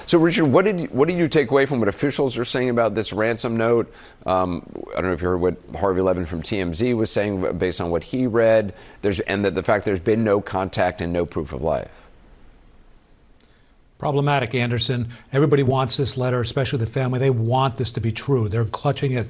So, Richard, what did you take away from what officials are saying about this ransom note? I don't know if you heard what Harvey Levin from TMZ was saying based on what he read. And that the fact there's been no contact and no proof of life. Problematic, Anderson. Everybody wants this letter, especially the family. They want this to be true. They're clutching at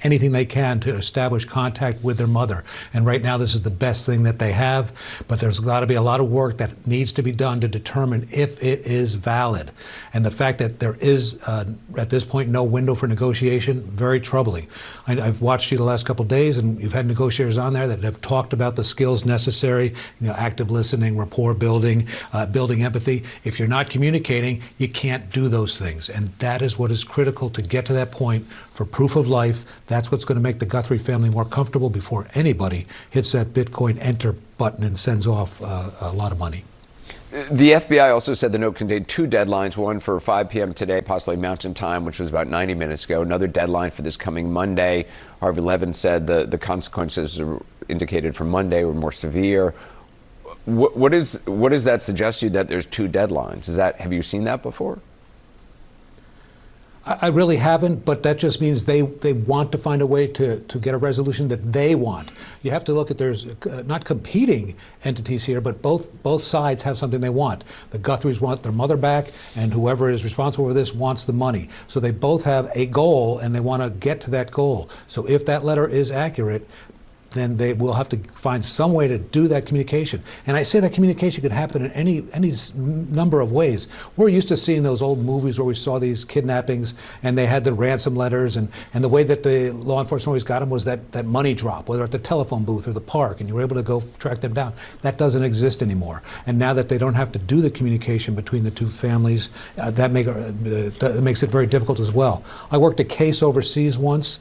anything they can to establish contact with their mother. And right now, this is the best thing that they have. But there's got to be a lot of work that needs to be done to determine if it is valid. And the fact that there is, at this point, no window for negotiation, very troubling. I've watched you the last couple of days, and you've had negotiators on there that have talked about the skills necessary, active listening, rapport building, building empathy. If you're not communicating, you can't do those things. And that is what is critical to get to that point for proof of life. That's what's going to make the Guthrie family more comfortable before anybody hits that Bitcoin enter button and sends off a lot of money. The FBI also said the note contained two deadlines, one for 5 p.m. today, possibly Mountain Time, which was about 90 minutes ago, another deadline for this coming Monday. Harvey Levin said the consequences indicated for Monday were more severe. What does that suggest to you, that there's two deadlines? Have you seen that before? I really haven't, but that just means they want to find a way to get a resolution that they want. You have to look at, there's not competing entities here, but both sides have something they want. The Guthries want their mother back, and whoever is responsible for this wants the money. So they both have a goal, and they want to get to that goal. So if that letter is accurate, then they will have to find some way to do that communication. And I say that communication could happen in any number of ways. We're used to seeing those old movies where we saw these kidnappings and they had the ransom letters, and the way that the law enforcement always got them was that money drop, whether at the telephone booth or the park, and you were able to go track them down. That doesn't exist anymore. And now that they don't have to do the communication between the two families, that makes it very difficult as well. I worked a case overseas once.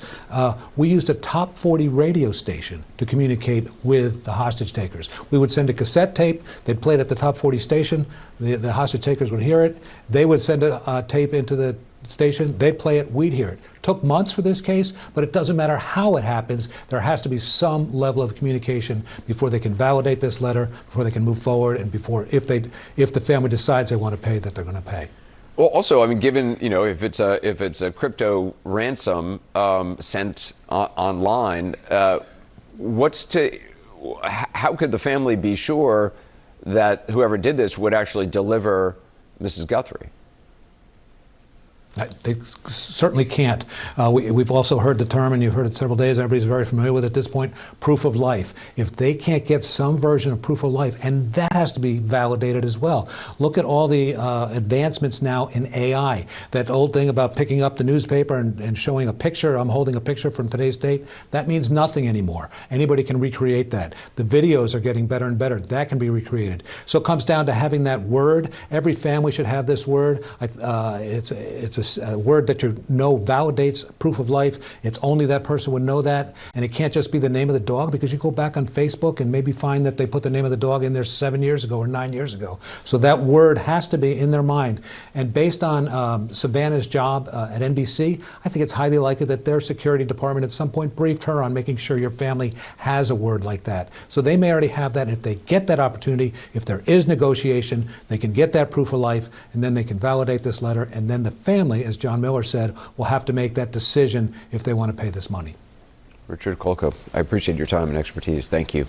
We used a top 40 radio station to communicate with the hostage takers. We would send a cassette tape, they'd play it at the top 40 station, the hostage takers would hear it, they would send a tape into the station, they'd play it, we'd hear it. Took months for this case, but it doesn't matter how it happens, there has to be some level of communication before they can validate this letter, before they can move forward, and before, if the family decides they want to pay, that they're going to pay. Well, also, I mean, given, if it's a crypto ransom sent online, how could the family be sure that whoever did this would actually deliver Mrs. Guthrie? They certainly can't. We've also heard the term, and you've heard it several days, everybody's very familiar with it at this point, proof of life. If they can't get some version of proof of life, and that has to be validated as well. Look at all the advancements now in AI. That old thing about picking up the newspaper and showing a picture, I'm holding a picture from today's date, that means nothing anymore. Anybody can recreate that. The videos are getting better and better. That can be recreated. So it comes down to having that word. Every family should have this word. It's a word that validates proof of life. It's only that person would know that, and it can't just be the name of the dog, because you go back on Facebook and maybe find that they put the name of the dog in there 7 years ago or 9 years ago. So that word has to be in their mind. And based on Savannah's job at NBC, I think it's highly likely that their security department at some point briefed her on making sure your family has a word like that. So they may already have that. If they get that opportunity, if there is negotiation, they can get that proof of life, and then they can validate this letter, and then the family, as John Miller said, will have to make that decision if they want to pay this money. Richard Kolko, I appreciate your time and expertise. Thank you.